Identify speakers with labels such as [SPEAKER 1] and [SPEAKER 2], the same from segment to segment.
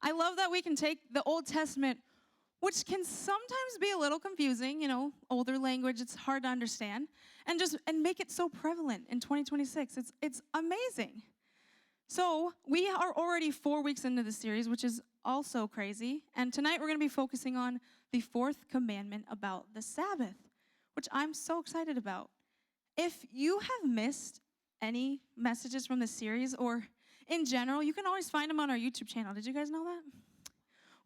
[SPEAKER 1] I love that we can take the Old Testament, which can sometimes be a little confusing, older language, it's hard to understand, and make it so prevalent in 2026. It's amazing. So we are already 4 weeks into the series, which is also crazy. And tonight we're going to be focusing on the fourth commandment about the Sabbath, which I'm so excited about. If you have missed any messages from the series or in general, you can always find them on our YouTube channel. Did you guys know that?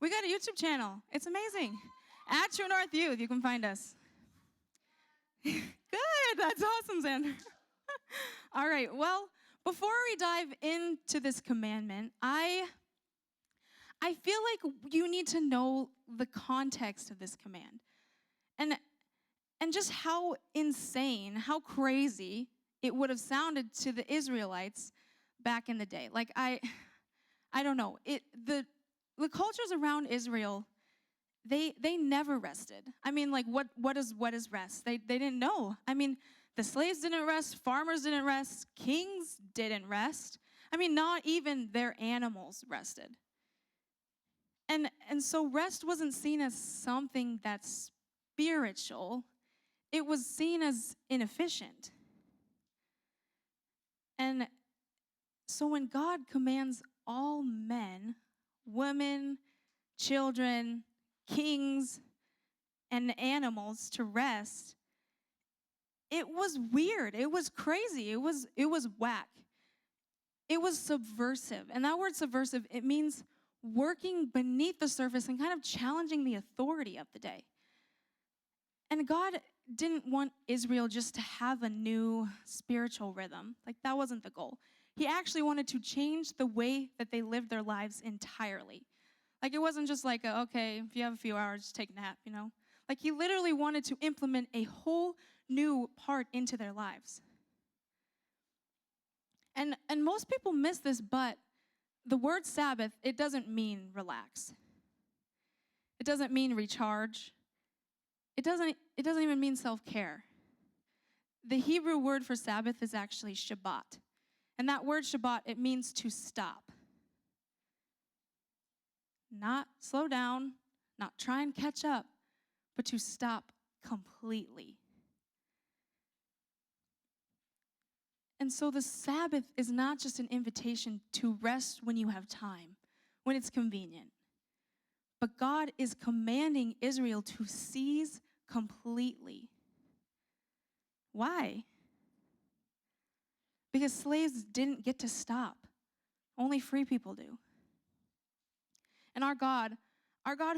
[SPEAKER 1] We got a YouTube channel. It's amazing. At True North Youth, you can find us. Good. That's awesome, Xander. All right. Well, before we dive into this commandment, I feel like you need to know the context of this command and just how insane, how crazy it would have sounded to the Israelites back in the day. Like, I don't know. The cultures around Israel, they never rested. I mean, like, what is rest? They didn't know. I mean, the slaves didn't rest, farmers didn't rest, kings didn't rest. I mean, not even their animals rested. And so rest wasn't seen as something that's spiritual. It was seen as inefficient. And so when God commands all men, women, children, kings, and animals to rest, it was weird. It was crazy. It was whack. It was subversive. And that word subversive, it means working beneath the surface and kind of challenging the authority of the day. And God didn't want Israel just to have a new spiritual rhythm. Like, that wasn't the goal. He actually wanted to change the way that they lived their lives entirely. Like, it wasn't just like, okay, if you have a few hours, just take a nap, Like, he literally wanted to implement a whole new part into their lives. And most people miss this, but the word Sabbath, it doesn't mean relax. It doesn't mean recharge. It doesn't even mean self-care. The Hebrew word for Sabbath is actually Shabbat. And that word Shabbat, it means to stop. Not slow down, not try and catch up, but to stop completely. And so the Sabbath is not just an invitation to rest when you have time, when it's convenient. But God is commanding Israel to cease completely. Why? Because slaves didn't get to stop. Only free people do. And our God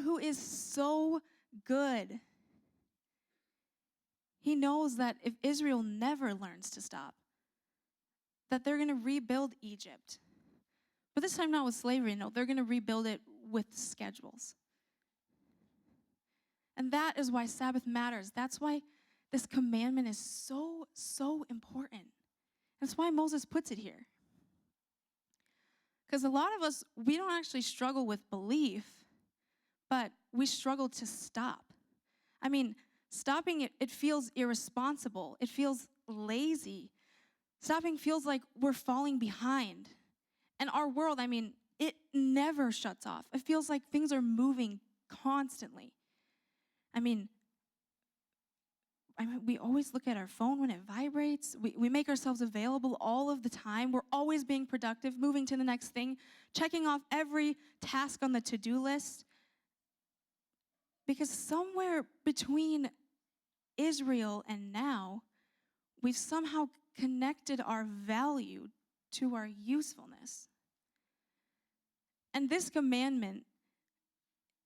[SPEAKER 1] who is so good, he knows that if Israel never learns to stop, that they're going to rebuild Egypt. But this time not with slavery, no, they're going to rebuild it with schedules. And that is why Sabbath matters. That's why this commandment is so, so important. That's why Moses puts it here. Because a lot of us, we don't actually struggle with belief, but we struggle to stop. I mean, stopping it feels irresponsible. It feels lazy. Stopping feels like we're falling behind. And our world, I mean, it never shuts off. It feels like things are moving constantly. I mean, we always look at our phone when it vibrates. We make ourselves available all of the time. We're always being productive, moving to the next thing, checking off every task on the to-do list. Because somewhere between Israel and now, we've somehow connected our value to our usefulness. And this commandment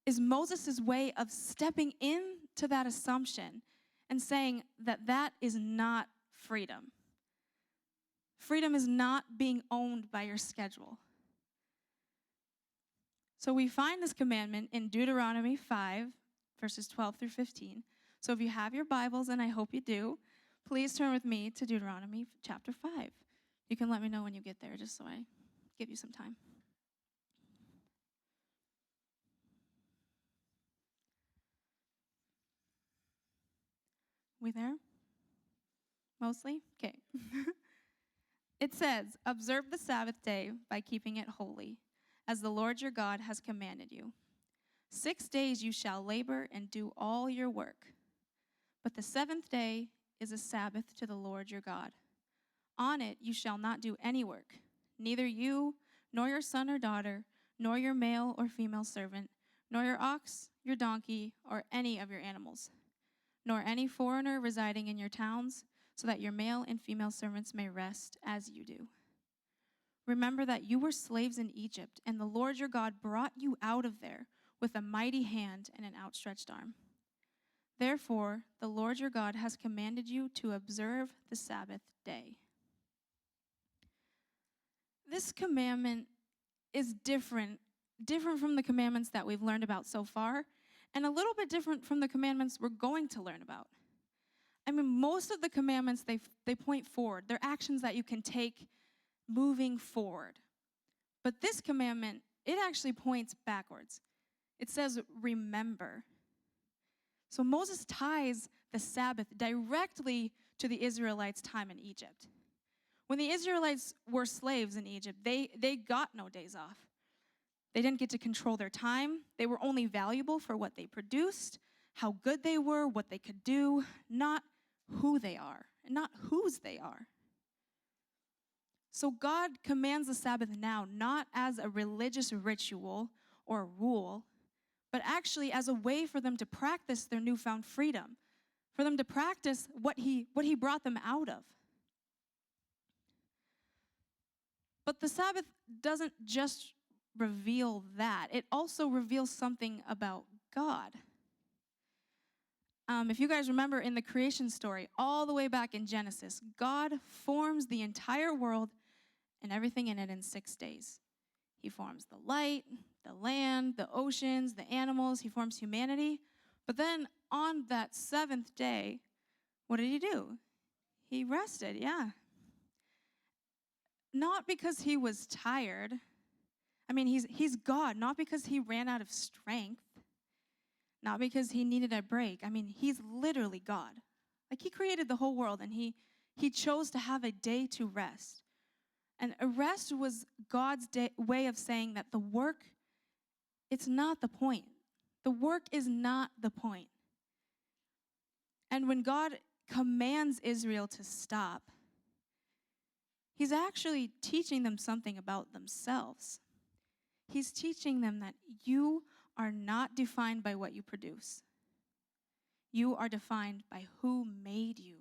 [SPEAKER 1] is Moses' way of stepping into that assumption and saying that that is not freedom. Freedom is not being owned by your schedule. So we find this commandment in Deuteronomy 5, verses 12 through 15. So if you have your Bibles, and I hope you do, please turn with me to Deuteronomy chapter 5. You can let me know when you get there, just so I give you some time. We there? Mostly? Okay. It says, observe the Sabbath day by keeping it holy. as the Lord your God has commanded you. 6 days you shall labor and do all your work. But the seventh day is a Sabbath to the Lord your God. On it you shall not do any work, neither you, nor your son or daughter, nor your male or female servant, nor your ox, your donkey, or any of your animals, nor any foreigner residing in your towns, so that your male and female servants may rest as you do. Remember that you were slaves in Egypt, and the Lord your God brought you out of there with a mighty hand and an outstretched arm. Therefore, the Lord your God has commanded you to observe the Sabbath day. This commandment is different from the commandments that we've learned about so far, and a little bit different from the commandments we're going to learn about. I mean, most of the commandments, they point forward. They're actions that you can take moving forward. But this commandment, it actually points backwards. It says, remember. So Moses ties the Sabbath directly to the Israelites' time in Egypt. When the Israelites were slaves in Egypt, they got no days off. They didn't get to control their time. They were only valuable for what they produced, how good they were, what they could do, not who they are, and not whose they are. So God commands the Sabbath now, not as a religious ritual or a rule, but actually as a way for them to practice their newfound freedom, for them to practice what he brought them out of. But the Sabbath doesn't just reveal that. It also reveals something about God. If you guys remember in the creation story, all the way back in Genesis, God forms the entire world and everything in it in 6 days. He forms the light, the land, the oceans, the animals. He forms humanity. But then on that seventh day, what did he do? He rested, yeah. Not because he was tired. I mean, he's God, not because he ran out of strength, not because he needed a break. I mean, he's literally God. Like, he created the whole world, and he chose to have a day to rest. And a rest was God's way of saying that the work, it's not the point. The work is not the point. And when God commands Israel to stop, he's actually teaching them something about themselves. He's teaching them that you are not defined by what you produce. You are defined by who made you.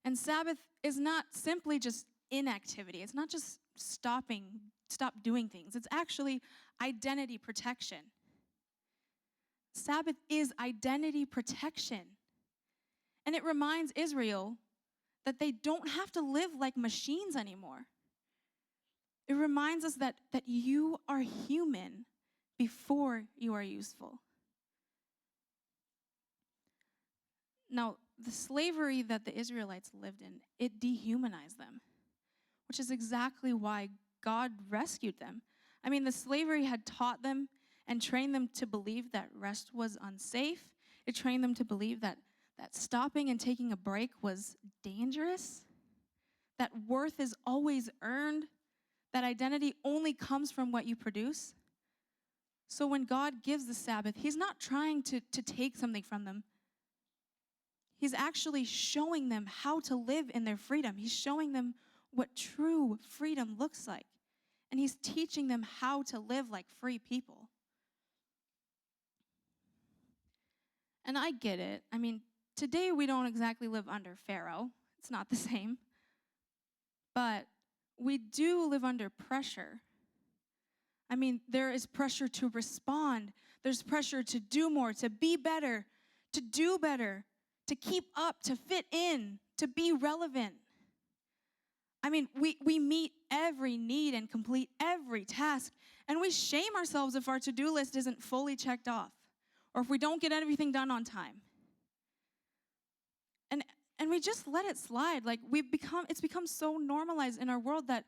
[SPEAKER 1] And Sabbath is not simply just inactivity. It's not just stop doing things. It's actually identity protection. Sabbath is identity protection. And it reminds Israel that they don't have to live like machines anymore. It reminds us that you are human before you are useful. Now, the slavery that the Israelites lived in, it dehumanized them, which is exactly why God rescued them. I mean, the slavery had taught them and trained them to believe that rest was unsafe. It trained them to believe that stopping and taking a break was dangerous, that worth is always earned, that identity only comes from what you produce. So when God gives the Sabbath, he's not trying to take something from them. He's actually showing them how to live in their freedom. He's showing them what true freedom looks like. And he's teaching them how to live like free people. And I get it. I mean, today we don't exactly live under Pharaoh. It's not the same. But we do live under pressure. I mean, there is pressure to respond. There's pressure to do more, to be better, to do better, to keep up, to fit in, to be relevant. I mean, we meet every need and complete every task, and we shame ourselves if our to-do list isn't fully checked off, or if we don't get everything done on time. And we just let it slide. Like, it's become so normalized in our world that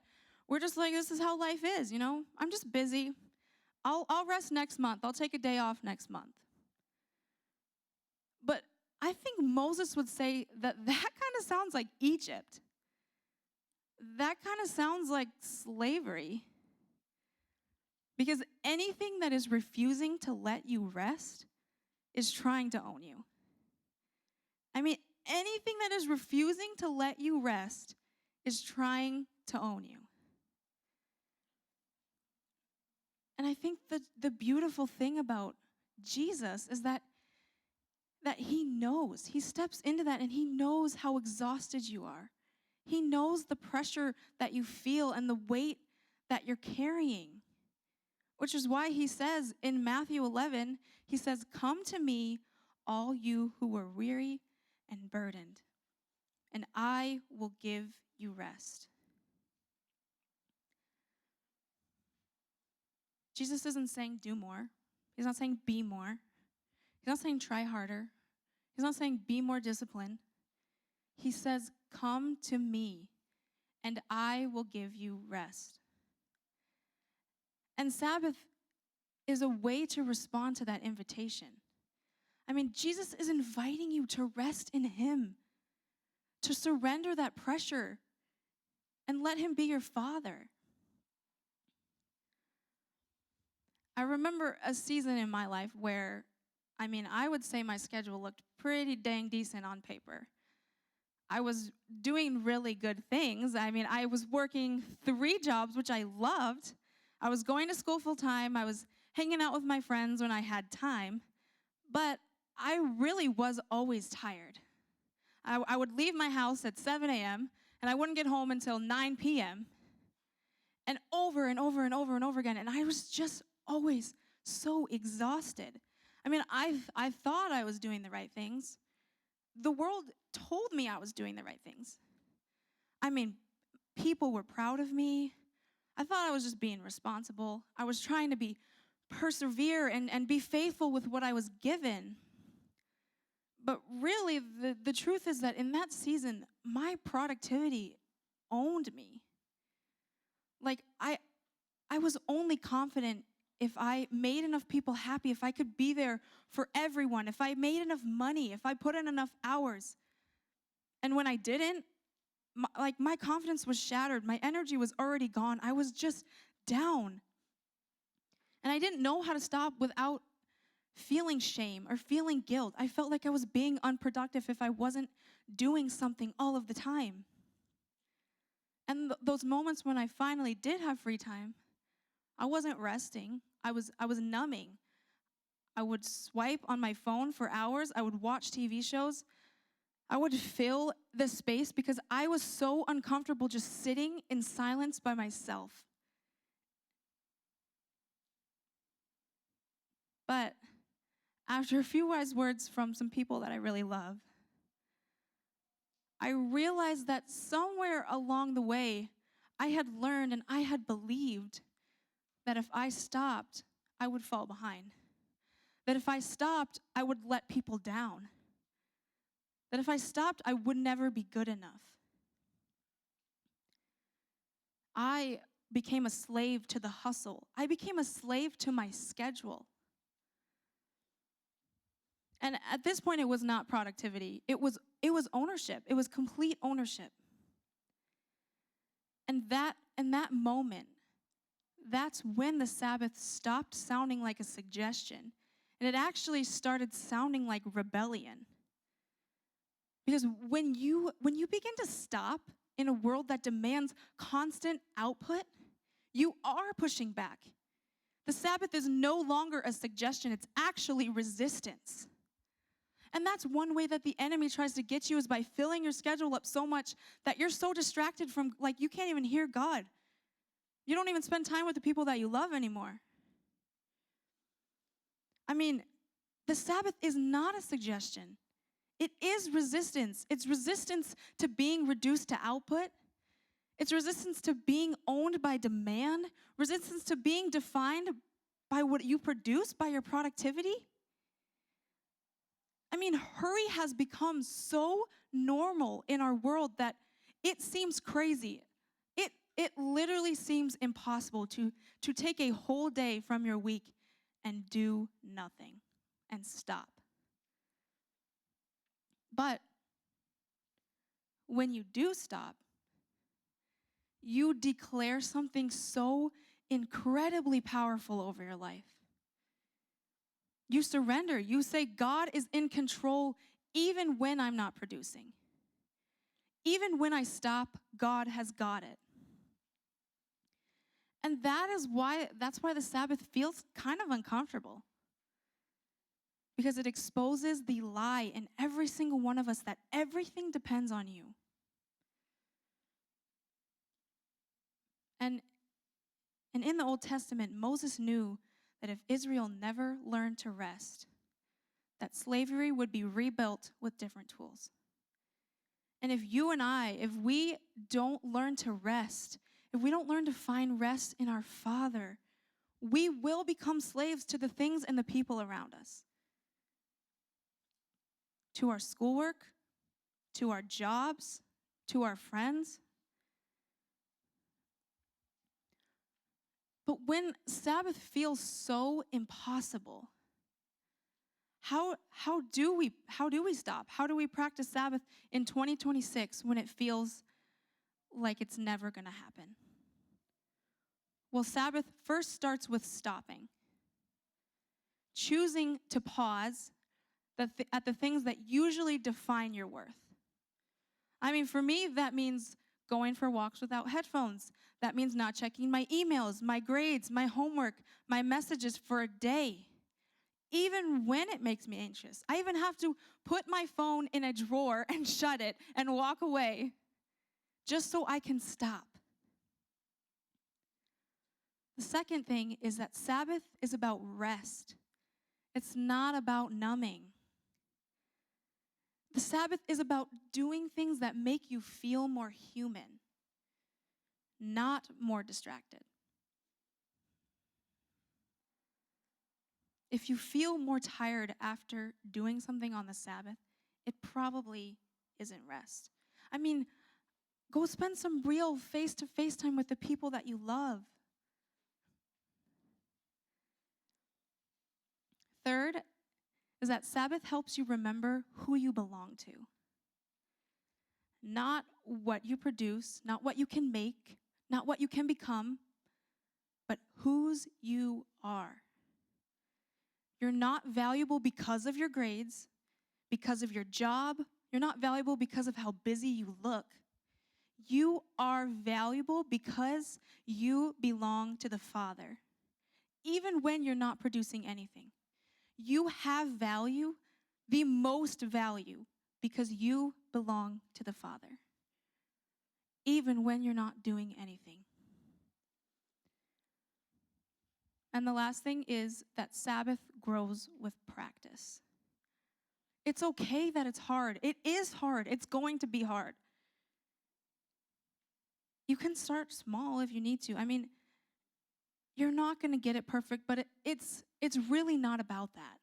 [SPEAKER 1] we're just like, this is how life is, you know? I'm just busy. I'll rest next month. I'll take a day off next month. But I think Moses would say that kind of sounds like Egypt. that kind of sounds like slavery. Because anything that is refusing to let you rest is trying to own you. I mean, anything that is refusing to let you rest is trying to own you. And I think the beautiful thing about Jesus is that he knows. He steps into that and he knows how exhausted you are. He knows the pressure that you feel and the weight that you're carrying. Which is why he says in Matthew 11, he says, "Come to me, all you who are weary and burdened, and I will give you rest." Jesus isn't saying do more. He's not saying be more. He's not saying try harder. He's not saying be more disciplined. He says, "Come to me, and I will give you rest." And Sabbath is a way to respond to that invitation. I mean, Jesus is inviting you to rest in him, to surrender that pressure, and let him be your father. I remember a season in my life where, I would say my schedule looked pretty dang decent on paper. I was doing really good things. I was working 3 jobs, which I loved. I was going to school full time. I was hanging out with my friends when I had time. But I really was always tired. I would leave my house at 7 a.m., and I wouldn't get home until 9 p.m. And over and over and over and over again. And I was just always so exhausted. I thought I was doing the right things. The world told me I was doing the right things. People were proud of me. I thought I was just being responsible. I was trying to persevere and be faithful with what I was given. But really, the truth is that in that season, my productivity owned me. I was only confident if I made enough people happy, if I could be there for everyone, if I made enough money, if I put in enough hours. And when I didn't, my confidence was shattered. My energy was already gone. I was just down. And I didn't know how to stop without feeling shame or feeling guilt. I felt like I was being unproductive if I wasn't doing something all of the time. And those moments when I finally did have free time, I wasn't resting. I was numbing. I would swipe on my phone for hours. I would watch TV shows. I would fill the space because I was so uncomfortable just sitting in silence by myself. But after a few wise words from some people that I really love, I realized that somewhere along the way, I had learned and I had believed that if I stopped, I would fall behind. That if I stopped, I would let people down. That if I stopped, I would never be good enough. I became a slave to the hustle. I became a slave to my schedule. And at this point, it was not productivity. It was ownership. It was complete ownership. And in that moment, that's when the Sabbath stopped sounding like a suggestion. And it actually started sounding like rebellion. Because when you begin to stop in a world that demands constant output, you are pushing back. The Sabbath is no longer a suggestion, it's actually resistance. And that's one way that the enemy tries to get you, is by filling your schedule up so much that you're so distracted from, you can't even hear God. You don't even spend time with the people that you love anymore. The Sabbath is not a suggestion. It is resistance. It's resistance to being reduced to output. It's resistance to being owned by demand. Resistance to being defined by what you produce, by your productivity. Hurry has become so normal in our world that it seems crazy. It literally seems impossible to take a whole day from your week and do nothing and stop. But when you do stop, you declare something so incredibly powerful over your life. You surrender. You say, God is in control even when I'm not producing. Even when I stop, God has got it. And that's why the Sabbath feels kind of uncomfortable. Because it exposes the lie in every single one of us that everything depends on you. And in the Old Testament, Moses knew that if Israel never learned to rest, that slavery would be rebuilt with different tools. And if we don't learn to rest, if we don't learn to find rest in our Father, we will become slaves to the things and the people around us. To our schoolwork, to our jobs, to our friends. But when Sabbath feels so impossible, how do we stop? How do we practice Sabbath in 2026 when it feels like it's never going to happen? Well, Sabbath first starts with stopping. Choosing to pause at the things that usually define your worth. I mean, for me, that means going for walks without headphones. That means not checking my emails, my grades, my homework, my messages for a day. Even when it makes me anxious. I even have to put my phone in a drawer and shut it and walk away just so I can stop. The second thing is that Sabbath is about rest. It's not about numbing. The Sabbath is about doing things that make you feel more human, not more distracted. If you feel more tired after doing something on the Sabbath, it probably isn't rest. I mean, go spend some real face-to-face time with the people that you love. Third is that Sabbath helps you remember who you belong to. Not what you produce, not what you can make, not what you can become, but whose you are. You're not valuable because of your grades, because of your job. You're not valuable because of how busy you look. You are valuable because you belong to the Father, even when you're not producing anything. You have value, the most value, because you belong to the Father, even when you're not doing anything. And the last thing is that Sabbath grows with practice. It's okay that it's hard. It is hard. It's going to be hard. You can start small if you need to. I mean, you're not going to get it perfect, but it's really not about that.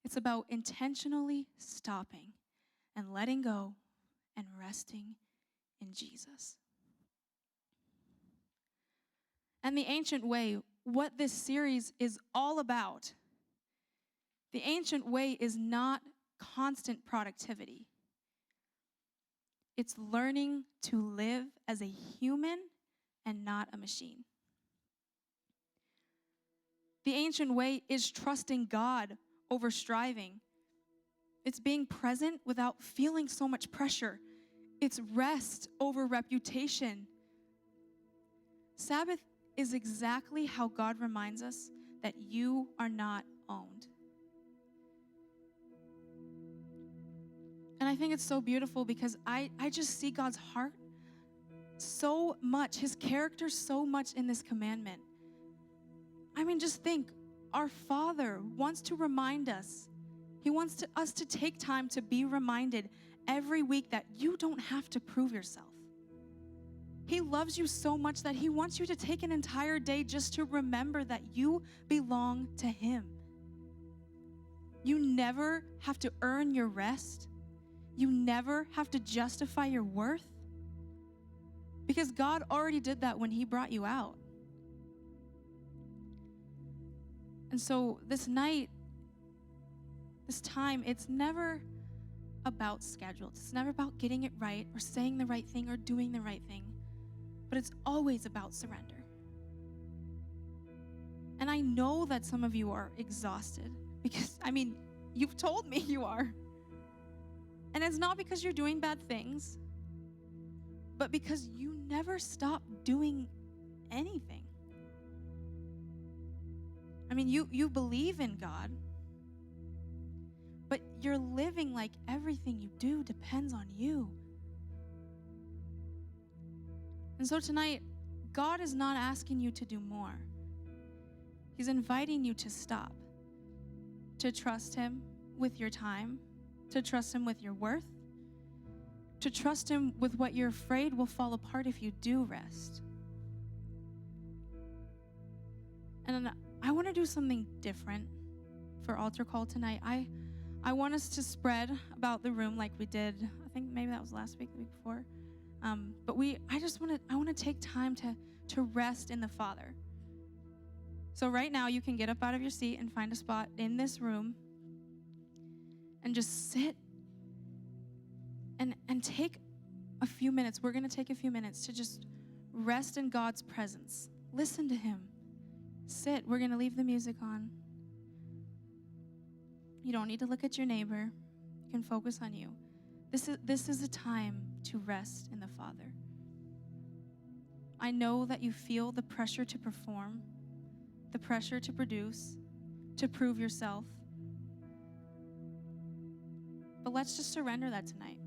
[SPEAKER 1] It's about intentionally stopping and letting go and resting in Jesus. And the ancient way, what this series is all about, the ancient way is not constant productivity. It's learning to live as a human and not a machine. The ancient way is trusting God over striving. It's being present without feeling so much pressure. It's rest over reputation. Sabbath is exactly how God reminds us that you are not owned. And I think it's so beautiful because I just see God's heart so much, his character so much in this commandment. I mean, just think, our Father wants to remind us. He wants us to take time to be reminded every week that you don't have to prove yourself. He loves you so much that he wants you to take an entire day just to remember that you belong to him. You never have to earn your rest. You never have to justify your worth, because God already did that when he brought you out. And so this night, this time, it's never about schedules. It's never about getting it right or saying the right thing or doing the right thing. but it's always about surrender. And I know that some of you are exhausted because, you've told me you are. And it's not because you're doing bad things, but because you never stop doing anything. You believe in God, but you're living like everything you do depends on you. And so tonight, God is not asking you to do more. He's inviting you to stop, to trust him with your time, to trust him with your worth, to trust him with what you're afraid will fall apart if you do rest. And I want to do something different for altar call tonight. I want us to spread about the room like we did. I think maybe that was last week, the week before. But I want to take time to rest in the Father. So right now you can get up out of your seat and find a spot in this room and just sit and take a few minutes. We're going to take a few minutes to just rest in God's presence. Listen to him. Sit. We're going to leave the music on. You don't need to look at your neighbor. You can focus on you. This is a time to rest in the Father. I know that you feel the pressure to perform, the pressure to produce, to prove yourself. But let's just surrender that tonight.